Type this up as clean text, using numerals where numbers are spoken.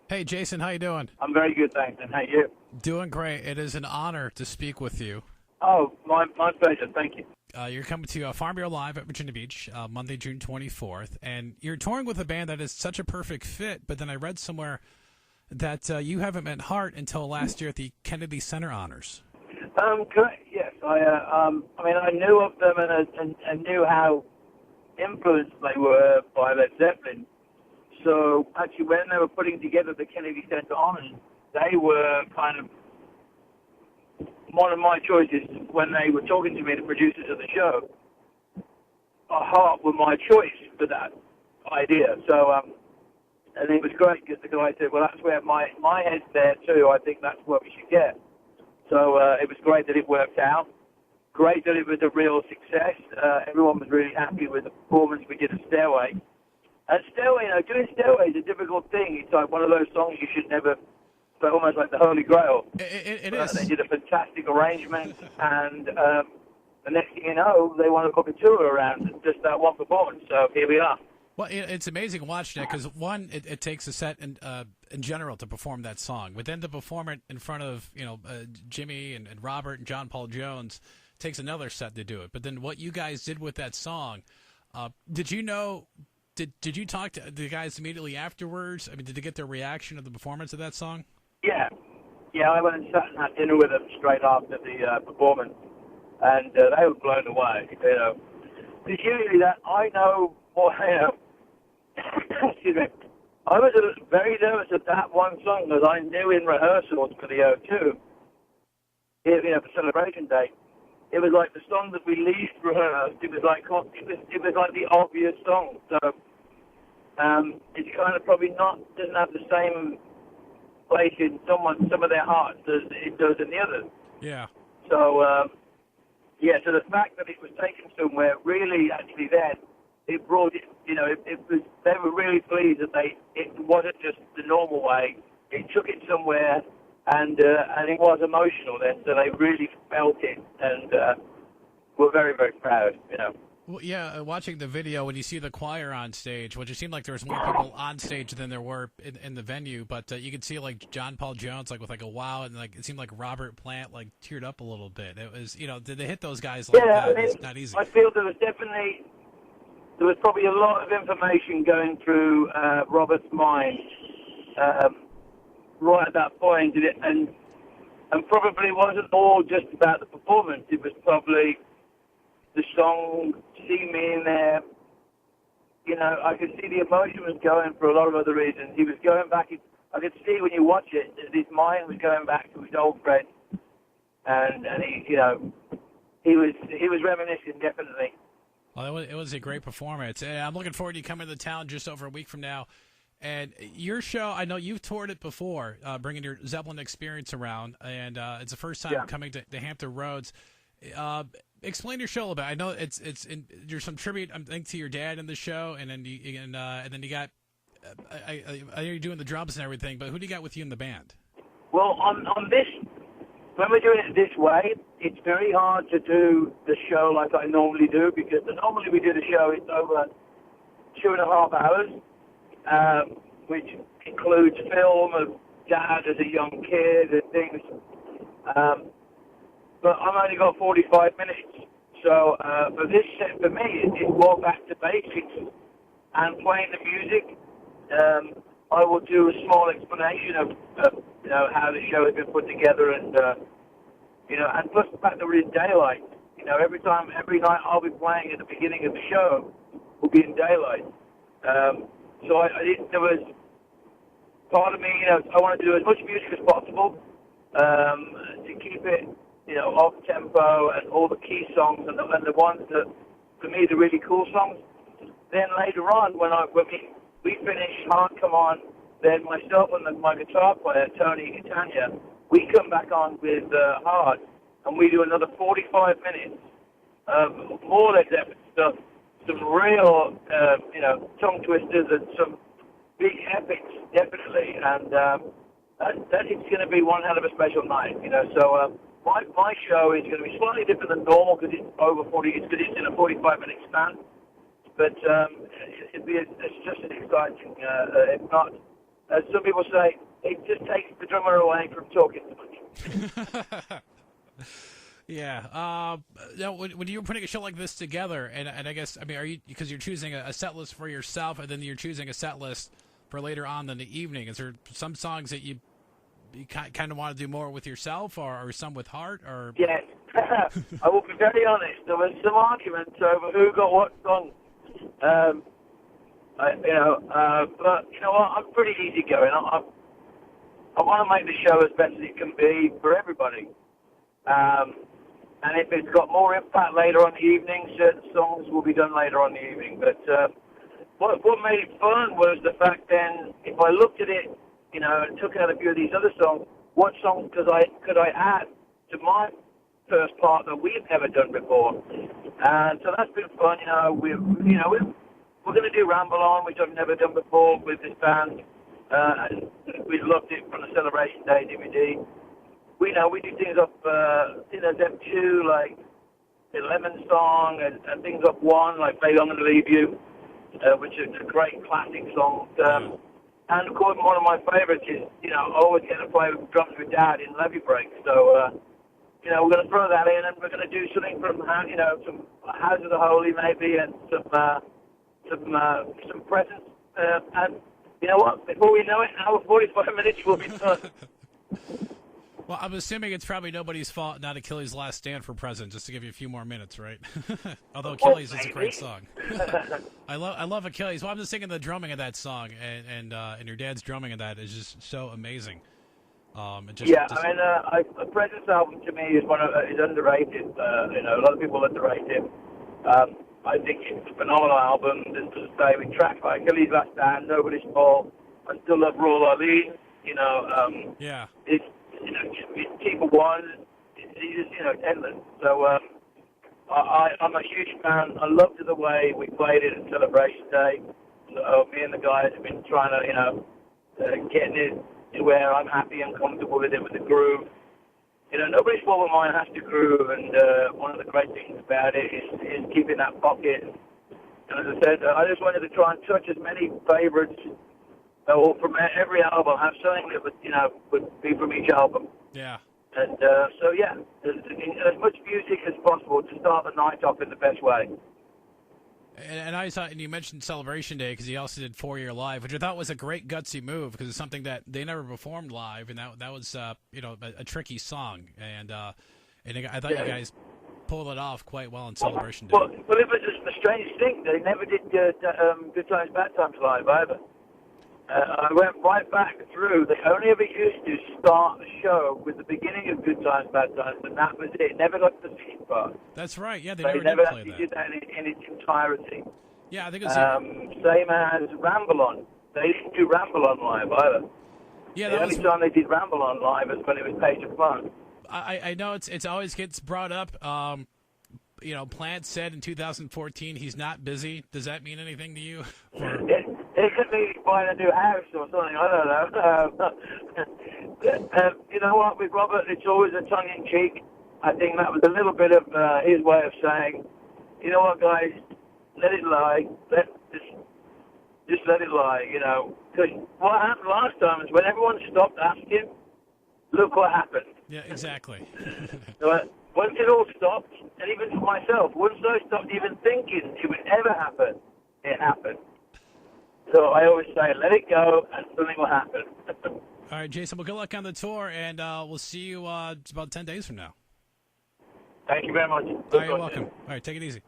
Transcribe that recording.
Hey, Jason, how you doing? I'm very good, thanks. And how are you? Doing great. It is an honor to speak with you. Oh, my pleasure. Thank you. You're coming to Farm Bureau Live at Virginia Beach, Monday, June 24th, and you're touring with a band that is such a perfect fit. But then I read somewhere that you haven't met Hart until last year at the Kennedy Center Honors. Correct. Yes, I mean, I knew of them and knew how influenced they were by Led Zeppelin. So actually, when they were putting together the Kennedy Center Honors, they were kind of one of my choices when they were talking to me, the producers of the show. Hart were my choice for that idea. So, and it was great because the guy said, well, that's where my head's there too. I think that's what we should get. So it was great that it worked out. Great that it was a real success. Everyone was really happy with the performance we did at Stairway. And Stairway, doing Stairway is a difficult thing. It's like one of those songs you should never, but almost like the Holy Grail. It is. They did a fantastic arrangement, and the next thing you know, they want to book a tour around just that one performance. So here we are. Well, it's amazing watching that because one, it takes a set in general to perform that song, but then to perform it in front of Jimmy and Robert and John Paul Jones takes another set to do it. But then what you guys did with that song, did you know? Did you talk to the guys immediately afterwards? I mean, did they get their reaction of the performance of that song? Yeah. I went and sat and had dinner with them straight after the performance, and they were blown away. Because usually that I know more. Excuse me. I was very nervous at that one song because I knew in rehearsals for the O2, for Celebration Day, it was like the song that we least rehearsed. It was like the obvious song. So it's kind of probably doesn't have the same place in some of their hearts as it does in the others. Yeah. So so the fact that it was taken somewhere really actually then it brought it. It was they were really pleased that it wasn't just the normal way. It took it somewhere. And it was emotional then, so they really felt it, and were very, very proud, Well, yeah, watching the video, when you see the choir on stage, which it seemed like there was more people on stage than there were in the venue, but you could see like John Paul Jones with like a wow, and like it seemed like Robert Plant teared up a little bit. It was, did they hit those guys like that? It's not easy. I feel there was probably a lot of information going through Robert's mind. Right at that point, and probably wasn't all just about the performance. It was probably the song, seeing me in there. I could see the emotion was going for a lot of other reasons. He was going back. I could see when you watch it, that his mind was going back to his old friend, and he was reminiscing definitely. Well, it was a great performance. And I'm looking forward to you coming to town just over a week from now. And your show, I know you've toured it before, bringing your Zeppelin experience around, and it's the first time coming to Hampton Roads. Explain your show a little bit. I know there's some tribute, I think, to your dad in the show, and then you got I know you're doing the drums and everything, but who do you got with you in the band? Well, on this, when we're doing it this way, it's very hard to do the show like I normally do because normally we do the show it's over 2.5 hours. Which includes film of Dad as a young kid and things. But I've only got 45 minutes. So for this set, for me, it's more back to basics and playing the music. I will do a small explanation of how the show has been put together and plus the fact that we're in daylight. Every night I'll be playing at the beginning of the show will be in daylight. So there was part of me, I want to do as much music as possible to keep it, off tempo and all the key songs and the ones that, for me, the really cool songs. Then later on, when we finish Hard Come On, then myself and my guitar player, Tony Catania, we come back on with Hard, and we do another 45 minutes of more Led Zeppelin stuff. Some real, tongue twisters and some big epics, definitely. And that is going to be one hell of a special night, So my show is going to be slightly different than normal because it's over 40. It's because it's in a 45-minute span. But it's just as exciting, if not as some people say, it just takes the drummer away from talking too much. Yeah. Now, when you're putting a show like this together, and I guess, I mean, are you, because you're choosing a set list for yourself, and then you're choosing a set list for later on in the evening, is there some songs that you kind of want to do more with yourself, or some with heart, or? Yes. I will be very honest. There was some arguments over who got what song. But you know what? I'm pretty easygoing. I want to make the show as best as it can be for everybody. And if it's got more impact later on in the evening, certain songs will be done later on in the evening. But what made it fun was the fact then, if I looked at it, you know, and took out a few of these other songs, what songs could I add to my first part that we've never done before? And so that's been fun. You know, we're going to do Ramble On, which I've never done before with this band. And we loved it from the Celebration Day DVD. We do things up, Step 2, like the Lemon Song, and things up 1, like Baby, I'm Gonna Leave You, which is a great classic song. And of course, one of my favorites is, you know, always getting to play with drums with Dad in Levy Break. So, you know, we're going to throw that in, and we're going to do something from, you know, some House of the Holy maybe, and some presents. And you know what? Before we know it, hour 45 minutes will be done. Well, I'm assuming it's probably nobody's fault, not Achilles' Last Stand for Present, just to give you a few more minutes, right? Although Achilles is a great song. I love Achilles. Well, I'm just thinking the drumming of that song, and your dad's drumming of that is just so amazing. I mean, a Presence album to me is is underrated. You know, a lot of people underrate it. I think it's a phenomenal album. Just to say, with tracks like Achilles' Last Stand, Nobody's Fault, I Still Love Raw Arlene. You know, it's, you know, Keep a One, it's just, you know, endless. So I'm a huge fan. I loved the way we played it at Celebration Day. So me and the guys have been trying to, you know, getting it to where I'm happy and comfortable with it, with the groove. You know, Nobody's Fault but Mine has to groove, and one of the great things about it is keeping that pocket. And as I said, I just wanted to try and touch as many favorites or from every album, have something that would be from each album. Yeah. And so, yeah, as much music as possible to start the night off in the best way. And I thought, and you mentioned Celebration Day because he also did 4 Year Live, which I thought was a great gutsy move because it's something that they never performed live, and that was a tricky song, and I thought you guys pulled it off quite well on Celebration Day. Well, it was just a strange thing. They never did Good Times, Bad Times live either. I went right back through. They only ever used to start the show with the beginning of Good Times, Bad Times, and that was it. Never got the second part. That's right. Yeah, they never did play actually that. did that in its entirety. Yeah, I think it was same as Ramble On. They didn't do Ramble On live either. Yeah, the only time they did Ramble On live was when it was Page of Fun. I know it's always gets brought up. Plant said in 2014 he's not busy. Does that mean anything to you? It could be buying a new house or something. I don't know. You know what? With Robert, it's always a tongue-in-cheek. I think that was a little bit of his way of saying, you know what, guys, let it lie. Just let it lie, you know. Because what happened last time is when everyone stopped asking, look what happened. Yeah, exactly. Once it all stopped, and even for myself, once I stopped even thinking it would ever happen, it happened. So I always say, let it go, and something will happen. All right, Jason, well, good luck on the tour, and we'll see you about 10 days from now. Thank you very much. All right, you're welcome. All right, take it easy.